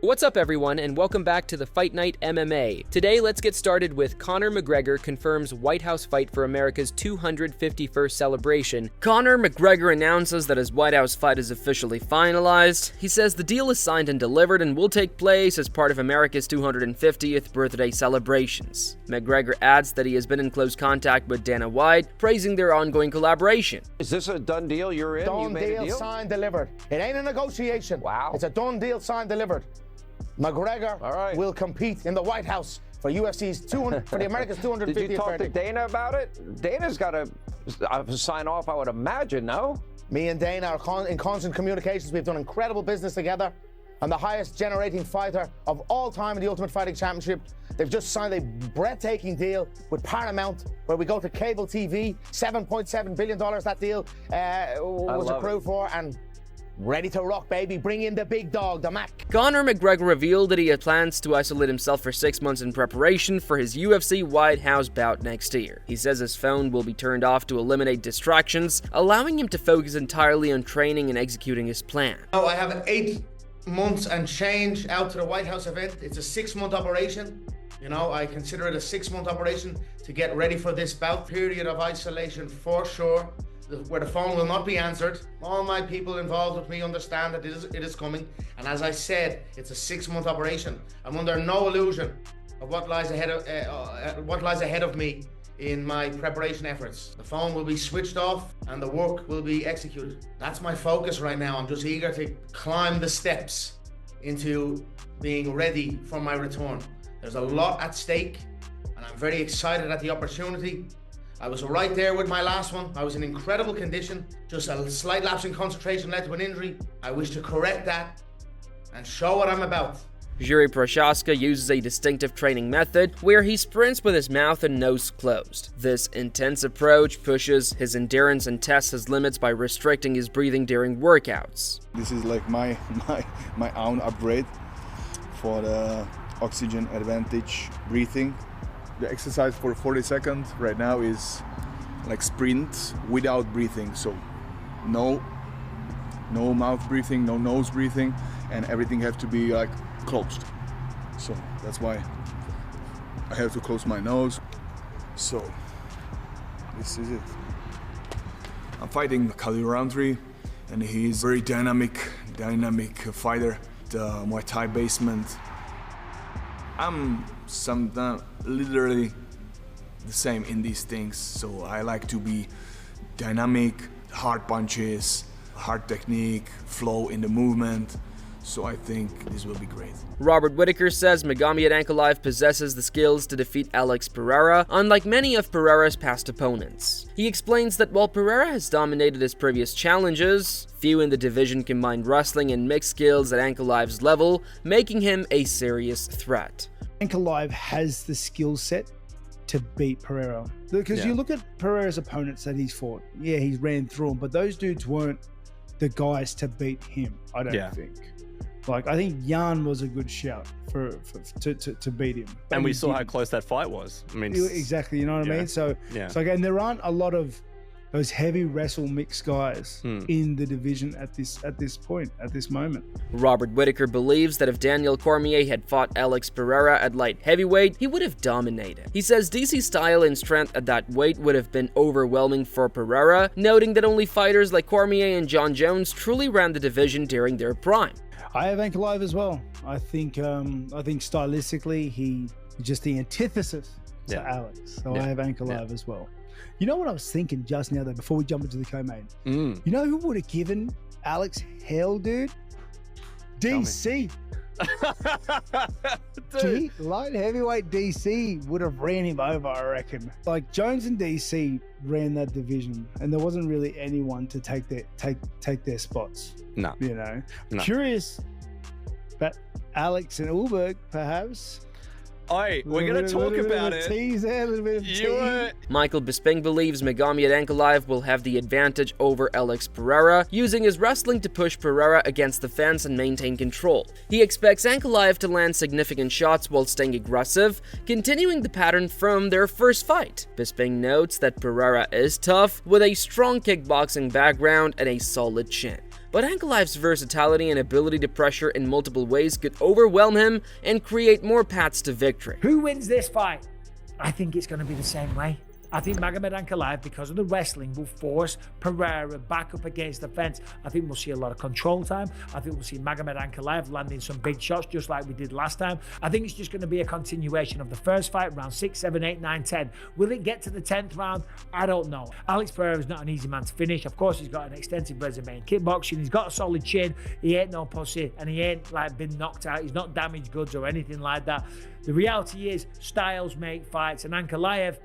What's up everyone, and welcome back to the Fight Night MMA. Today let's get started with Conor McGregor confirms White House fight for America's 251st celebration. Conor McGregor announces that his White House fight is officially finalized. He says the deal is signed and delivered and will take place as part of America's 250th birthday celebrations. McGregor adds that he has been in close contact with Dana White, praising their ongoing collaboration. Is this a done deal? You're in? Done deal, signed, delivered. It ain't a negotiation. Wow. It's a done deal, signed, delivered. McGregor will compete in the White House for UFC's for the America's 250th birthday. Did you talk to Dana about it? Dana's got to sign off, I would imagine, no? Me and Dana are in constant communications. We've done incredible business together. I'm the highest generating fighter of all time in the Ultimate Fighting Championship. They've just signed a breathtaking deal with Paramount where we go to cable TV. $7.7 billion that deal was approved for, and ready to rock, baby. Bring in the big dog, the Mac. Conor McGregor revealed that he had plans to isolate himself for 6 months in preparation for his UFC White House bout next year. He says his phone will be turned off to eliminate distractions, allowing him to focus entirely on training and executing his plan. I have 8 months and change out to the White House event. It's a 6-month operation. I consider it a 6-month operation to get ready for this bout. Period of isolation for sure, where the phone will not be answered. All my people involved with me understand that it is coming. And as I said, it's a 6-month operation. I'm under no illusion of what lies ahead of me in my preparation efforts. The phone will be switched off and the work will be executed. That's my focus right now. I'm just eager to climb the steps into being ready for my return. There's a lot at stake and I'm very excited at the opportunity. I was right there with my last one. I was in incredible condition. Just a slight lapse in concentration led to an injury. I wish to correct that and show what I'm about. Jiri Prochazka uses a distinctive training method where he sprints with his mouth and nose closed. This intense approach pushes his endurance and tests his limits by restricting his breathing during workouts. This is like my own upgrade for the oxygen advantage breathing. The exercise for 40 seconds right now is like sprint without breathing. So no mouth breathing, no nose breathing, and everything has to be like closed. So that's why I have to close my nose. So this is it. I'm fighting Khalil Roundtree, and he's very dynamic fighter. The Muay Thai basement. I'm sometimes literally the same in these things, so I like to be dynamic, hard punches, hard technique, flow in the movement, so I think this will be great. Robert Whittaker says Magomed Ankalaev possesses the skills to defeat Alex Pereira, unlike many of Pereira's past opponents. He explains that while Pereira has dominated his previous challenges, few in the division combined wrestling and mixed skills at Ankalaev's level, making him a serious threat. Ankalaev has the skill set to beat Pereira. Because you look at Pereira's opponents that he's fought, he's ran through them, but those dudes weren't the guys to beat him, I don't think. Like, I think Jan was a good shout to beat him. And we saw how close that fight was. I mean, exactly, you know what I mean? So again, there aren't a lot of those heavy wrestle mix guys in the division at this moment. Robert Whittaker believes that if Daniel Cormier had fought Alex Pereira at light heavyweight, he would have dominated. He says DC's style and strength at that weight would have been overwhelming for Pereira, noting that only fighters like Cormier and John Jones truly ran the division during their prime. I have Ankalaev as well. I think stylistically he's just the antithesis to Alex. So I have Ankalaev as well. You know what I was thinking just now, though, before we jump into the co-main? You know who would have given Alex hell, dude? DC. Light heavyweight DC would have ran him over, I reckon. Like, Jones and DC ran that division, and there wasn't really anyone to take their spots. No. You know? Curious, but Alex and Ulberg, perhaps. We're going to talk about it. A little bit of tease. Michael Bisping believes Magomed Ankalaev will have the advantage over Alex Pereira, using his wrestling to push Pereira against the fence and maintain control. He expects Ankalaev to land significant shots while staying aggressive, continuing the pattern from their first fight. Bisping notes that Pereira is tough, with a strong kickboxing background and a solid chin. but Ankalaev's versatility and ability to pressure in multiple ways could overwhelm him and create more paths to victory. Who wins this fight? I think it's going to be the same way. I think Magomed Ankalaev, because of the wrestling, will force Pereira back up against the fence. I think we'll see a lot of control time. I think we'll see Magomed Ankalaev landing some big shots just like we did last time. I think it's just going to be a continuation of the first fight, round 6, 7, 8, 9, 10. Will it get to the 10th round? I don't know. Alex Pereira is not an easy man to finish. Of course, he's got an extensive resume in kickboxing. He's got a solid chin. He ain't no pussy, and he ain't like been knocked out. He's not damaged goods or anything like that. The reality is, styles make fights, and Ankalaev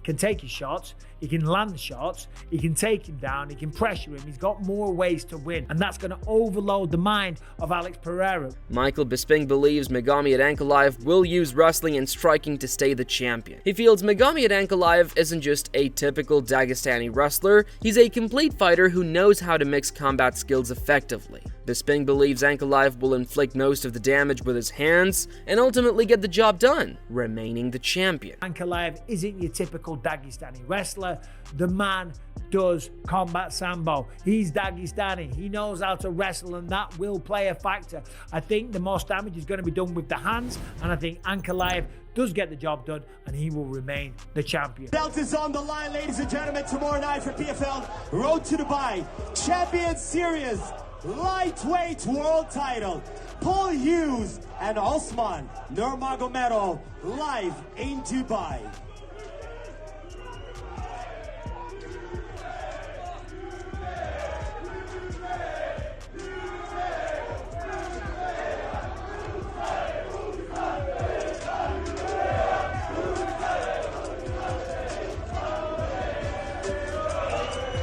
can take his shots, he can land the shots, he can take him down, he can pressure him, he's got more ways to win, and that's going to overload the mind of Alex Pereira. Michael Bisping believes Magomed Ankalaev will use wrestling and striking to stay the champion. He feels Magomed Ankalaev isn't just a typical Dagestani wrestler, he's a complete fighter who knows how to mix combat skills effectively. Bisping believes Ankalaev will inflict most of the damage with his hands and ultimately get the job done, remaining the champion. Ankalaev isn't your typical Dagestani wrestler. The man does combat sambo. He's Dagestani. He knows how to wrestle, and that will play a factor. I think the most damage is going to be done with the hands, and I think Ankalaev does get the job done, and he will remain the champion. Belt is on the line, ladies and gentlemen, tomorrow night for PFL Road to Dubai Champion Series lightweight world title. Paul Hughes and Osman Nurmagomedov live in Dubai.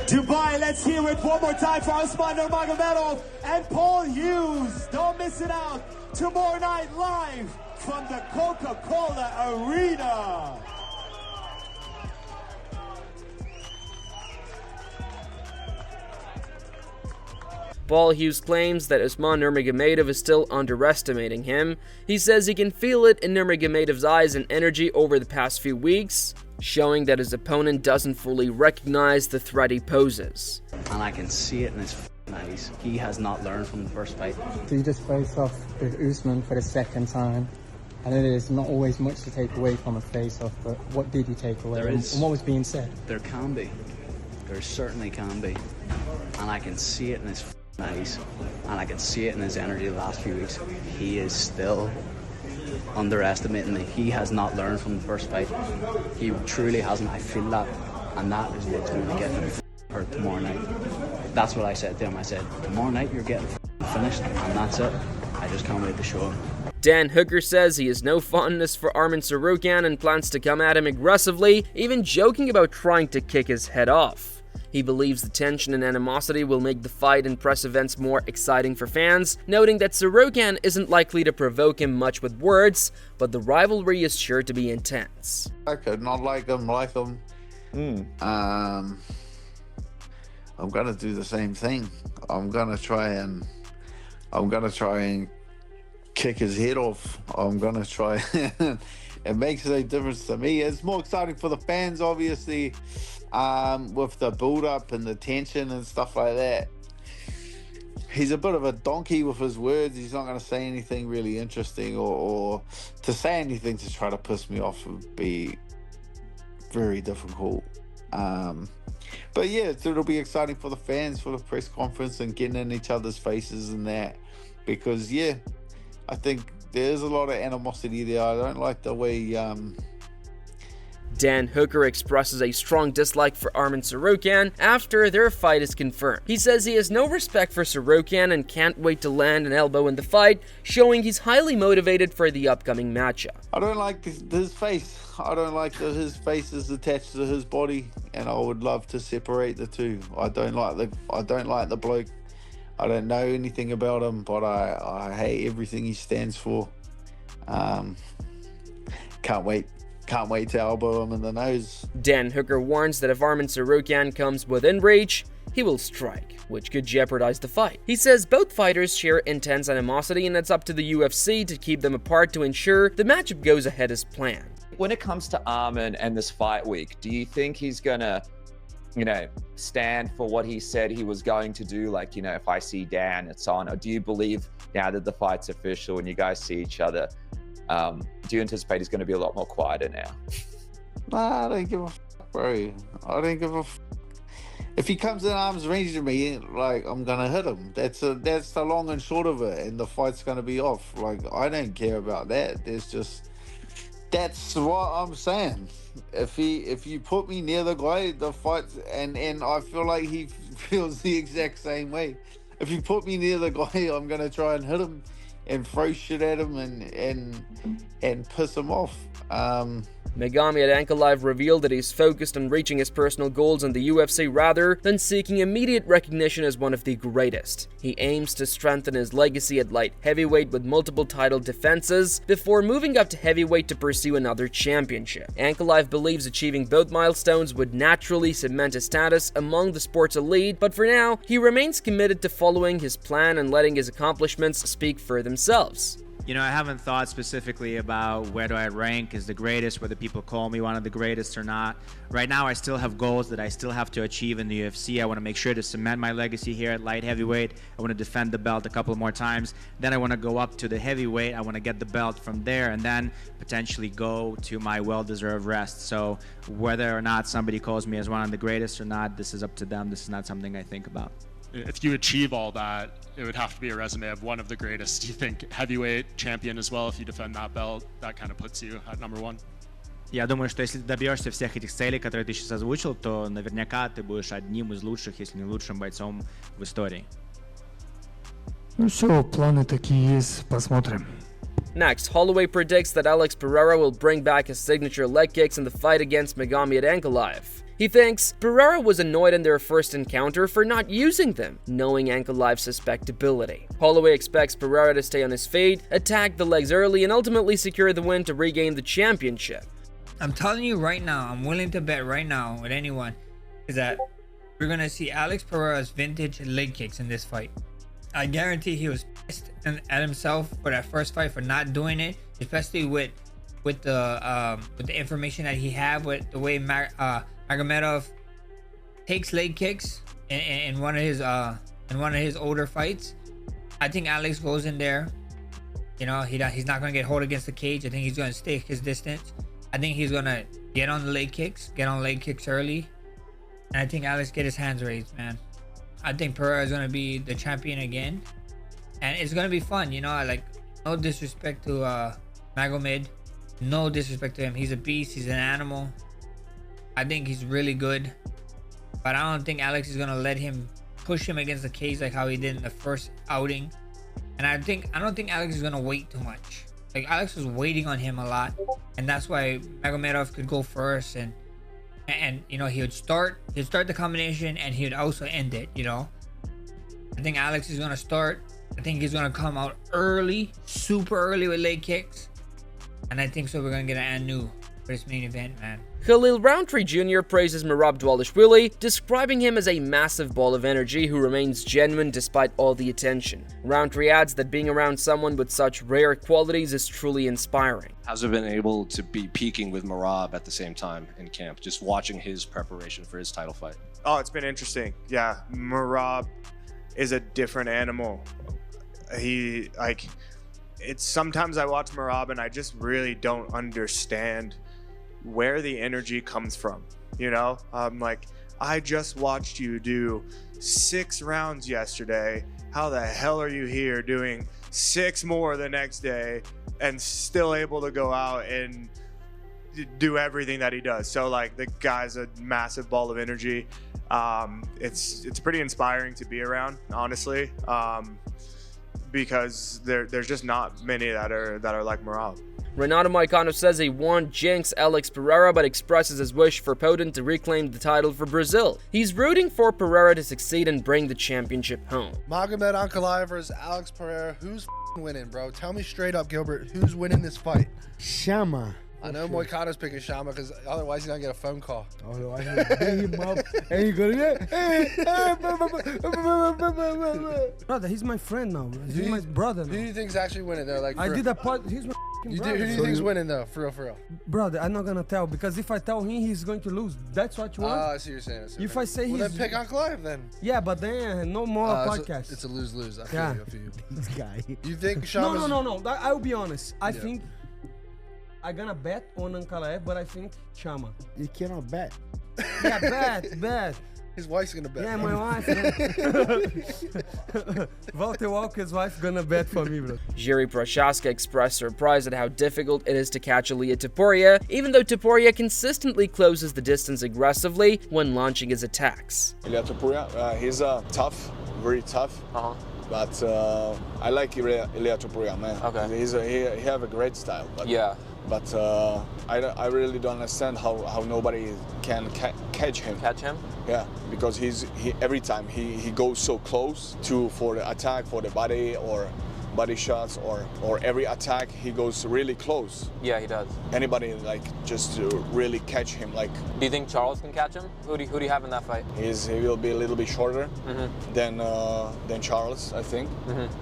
Dubai, let's hear it one more time for Osman Nurmagomedov and Paul Hughes. Don't miss it out. Tomorrow night live from the Coca-Cola Arena. Paul Hughes claims that Usman Nurmagomedov is still underestimating him. He says he can feel it in Nurmagomedov's eyes and energy over the past few weeks, showing that his opponent doesn't fully recognize the threat he poses. And I can see it in his eyes. He has not learned from the first fight. So you just face off with Usman for the second time. I know there's not always much to take away from a face-off, but what did you take away? And what was being said? There can be. There certainly can be. And I can see it in his eyes. And I can see it in his energy the last few weeks. He is still underestimating me. He has not learned from the first fight. He truly hasn't. I feel that. And that is what's going to get him hurt tomorrow night. That's what I said to him. I said, tomorrow night you're getting finished. And that's it. I just can't wait to show him. Dan Hooker says he has no fondness for Arman Tsarukyan and plans to come at him aggressively, even joking about trying to kick his head off. He believes the tension and animosity will make the fight and press events more exciting for fans, noting that Tsarukyan isn't likely to provoke him much with words, but the rivalry is sure to be intense. I could not like him. I'm gonna do the same thing. I'm gonna try and kick his head off. I'm gonna try. It makes no difference to me. It's more exciting for the fans, obviously, with the build-up and the tension and stuff like that. He's a bit of a donkey with his words. He's not going to say anything really interesting, or to say anything to try to piss me off would be very difficult. But yeah, it'll be exciting for the fans, for the press conference, and getting in each other's faces and that, because yeah, I think there's a lot of animosity there. I don't like the way Dan Hooker expresses a strong dislike for Arman Tsarukyan after their fight is confirmed. He says he has no respect for Tsarukyan and can't wait to land an elbow in the fight, showing he's highly motivated for the upcoming matchup. I don't like his face. I don't like that his face is attached to his body, and I would love to separate the two. I don't like the bloke. I don't know anything about him, but I hate everything he stands for. Can't wait to elbow him in the nose. Dan Hooker warns that if Arman Tsarukyan comes within reach, he will strike, which could jeopardize the fight. He says both fighters share intense animosity, and it's up to the UFC to keep them apart to ensure the matchup goes ahead as planned. When it comes to Arman and this fight week, do you think he's gonna stand for what he said he was going to do? Like, if I see Dan, it's on. Or do you believe now that the fight's official and you guys see each other, do you anticipate he's going to be a lot more quieter now? Nah, I don't give a fuck, bro. I don't give a fuck. If he comes in arm's range to me, like, I'm gonna hit him. That's the long and short of it, and the fight's gonna be off. Like, I don't care about that. That's what I'm saying. If you put me near the guy, the fight, and I feel like he feels the exact same way. If you put me near the guy, I'm gonna try and hit him and throw shit at him and piss him off. Magomed Ankalaev revealed that he's focused on reaching his personal goals in the UFC rather than seeking immediate recognition as one of the greatest. He aims to strengthen his legacy at light heavyweight with multiple title defenses before moving up to heavyweight to pursue another championship. Ankalaev believes achieving both milestones would naturally cement his status among the sport's elite, but for now, he remains committed to following his plan and letting his accomplishments speak for themselves. I haven't thought specifically about where do I rank as the greatest, whether people call me one of the greatest or not. Right now, I still have goals that I still have to achieve in the UFC. I want to make sure to cement my legacy here at light heavyweight. I want to defend the belt a couple more times. Then I want to go up to the heavyweight. I want to get the belt from there and then potentially go to my well-deserved rest. So whether or not somebody calls me as one of the greatest or not, this is up to them. This is not something I think about. If you achieve all that, it would have to be a resume of one of the greatest. Do you think heavyweight champion as well, if you defend that belt, that kind of puts you at number one? Я думаю, что если ты добьешься всех этих целей, которые ты сейчас озвучил, то наверняка ты будешь одним из лучших, если не лучшим бойцом в истории. Ну все, планы такие есть, посмотрим. Next, Holloway predicts that Alex Pereira will bring back his signature leg kicks in the fight against Magomed Ankalaev. He thinks Pereira was annoyed in their first encounter for not using them, knowing Ankalaev's suspectability. Holloway expects Pereira to stay on his feet, attack the legs early, and ultimately secure the win to regain the championship. I'm telling you right now, I'm willing to bet right now with anyone, is that we're going to see Alex Pereira's vintage leg kicks in this fight. I guarantee he was pissed at himself for that first fight for not doing it, especially with the information that he had, with the way Magomedov takes leg kicks in one of his older fights. I think Alex goes in there, he's not going to get hold against the cage. I think he's going to stay his distance. I think he's going to get on leg kicks early, and I think Alex get his hands raised, man. I think Pereira is going to be the champion again, and it's going to be fun. No disrespect to Magomed, no disrespect to him. He's a beast. He's an animal. I think he's really good, but I don't think Alex is gonna let him push him against the cage like how he did in the first outing. And I don't think Alex is gonna wait too much. Like, Alex was waiting on him a lot, and that's why Magomedov could go first, and he would start the combination and he would also end it. I think Alex is gonna start. I think he's gonna come out early, super early with leg kicks, and I think so we're gonna get an Anu for this main event, man. Khalil Roundtree Jr. praises Merab Dvalishvili, describing him as a massive ball of energy who remains genuine despite all the attention. Roundtree adds that being around someone with such rare qualities is truly inspiring. How's it been able to be peaking with Merab at the same time in camp, just watching his preparation for his title fight? Oh, it's been interesting. Yeah, Merab is a different animal. Sometimes I watch Merab and I just really don't understand where the energy comes from. I'm like, I just watched you do 6 rounds yesterday. How the hell are you here doing 6 more the next day and still able to go out and do everything that he does? So, the guy's a massive ball of energy. It's pretty inspiring to be around, honestly, because there's just not many that are like Merab. Renato Moicano says he won't jinx Alex Pereira, but expresses his wish for Potent to reclaim the title for Brazil. He's rooting for Pereira to succeed and bring the championship home. Magomed Ankalaev versus Alex Pereira. Who's winning, bro? Tell me straight up, Gilbert. Who's winning this fight? Chama I know Moicano's picking Shama because otherwise he's not get a phone call. Oh, I beat him up, and he go, brother, he's my friend now. He's my brother now. Who do you think's actually winning though? Like I did a part. He's my brother. Who do you think's winning though? For real. Brother, I'm not gonna tell because if I tell him, he's going to lose. That's what you want. I see what you're saying. If I say well, he's, then pick on Clive then. Yeah, but then no more podcast. It's a lose-lose. I feel you. This guy. You think Shama's... No. I'll be honest. I think I'm gonna bet on Ankalaev, but I think Shama. You cannot bet. Yeah, bet. His wife's gonna bet. Yeah, my wife. Walter Walker's wife gonna bet for me, bro. Jiří Procházka expressed surprise at how difficult it is to catch Ilia Topuria, even though Topuria consistently closes the distance aggressively when launching his attacks. Ilia Topuria, he's tough, very tough. But I like Ilia Topuria, man. Okay. He have a great style. But, yeah. But I really don't understand how nobody can catch him. Catch him? Yeah, because every time he goes so close for the attack, for the body or body shots or every attack he goes really close. Yeah, he does. Anybody like just to really catch him like. Do you think Charles can catch him? Who do you have in that fight? He will be a little bit shorter than Charles, I think.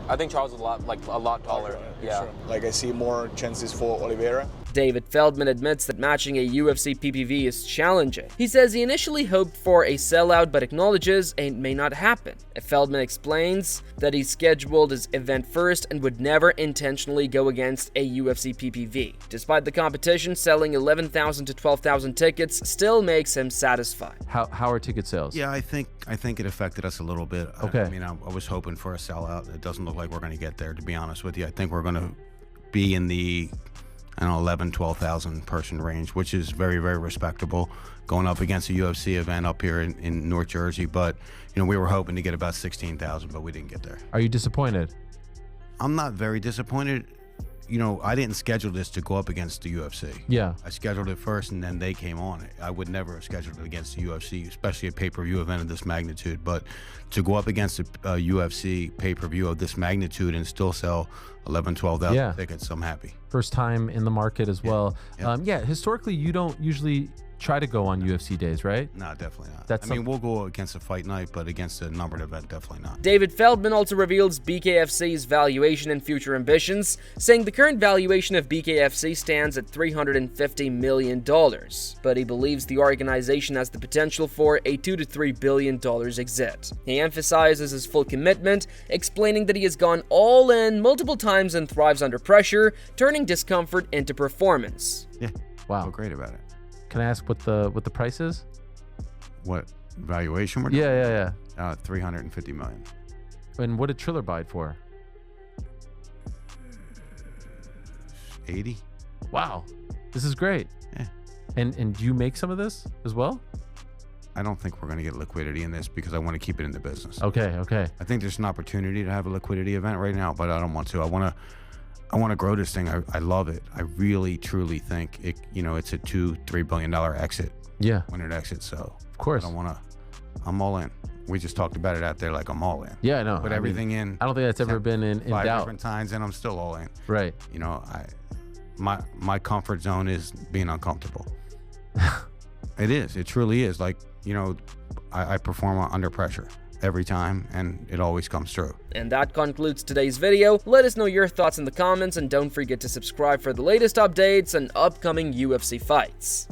I think Charles is a lot taller. Yeah. Sure. Like I see more chances for Oliveira. David Feldman admits that matching a UFC PPV is challenging. He says he initially hoped for a sellout but acknowledges it may not happen. Feldman explains that he scheduled his event first and would never intentionally go against a UFC PPV. Despite the competition, selling 11,000 to 12,000 tickets still makes him satisfied. How are ticket sales? Yeah, I think it affected us a little bit. Okay. I mean, I was hoping for a sellout. It doesn't look like we're going to get there, to be honest with you. I think we're going to be in the 11, 12,000 person range, which is very, very respectable going up against a UFC event up here in North Jersey. But, we were hoping to get about 16,000, but we didn't get there. Are you disappointed? I'm not very disappointed. I didn't schedule this to go up against the UFC. Yeah. I scheduled it first and then they came on. I would never have scheduled it against the UFC, especially a pay-per-view event of this magnitude. But to go up against a UFC pay-per-view of this magnitude and still sell 11, 12,000 tickets, I'm happy. First time in the market as well. Historically, you don't usually try to go on UFC days, right? No, definitely not. We'll go against a fight night, but against a numbered event, definitely not. David Feldman also reveals BKFC's valuation and future ambitions, saying the current valuation of BKFC stands at $350 million, but he believes the organization has the potential for a $2 to $3 billion exit. He emphasizes his full commitment, explaining that he has gone all in multiple times and thrives under pressure, turning discomfort into performance. Yeah. Wow. I feel great about it. Can I ask what the price is? What valuation we're doing? Yeah. 350 million. And what did Triller buy it for? 80. Wow, this is great. Yeah. And do you make some of this as well? I don't think we're going to get liquidity in this because I want to keep it in the business. Okay. I think there's an opportunity to have a liquidity event right now, but I don't want to. I want to grow this thing. I love it. I really, truly think it. It's a $2-3 billion exit. Yeah. When it exits, so of course I don't want to. I'm all in. We just talked about it out there, like I'm all in. Yeah, I know. Put everything in. I don't think that's ever been in doubt. 5 different times, and I'm still all in. Right. My comfort zone is being uncomfortable. It is. It truly is. Like I perform under pressure every time, and it always comes through. And that concludes today's video. Let us know your thoughts in the comments, and don't forget to subscribe for the latest updates and upcoming UFC fights.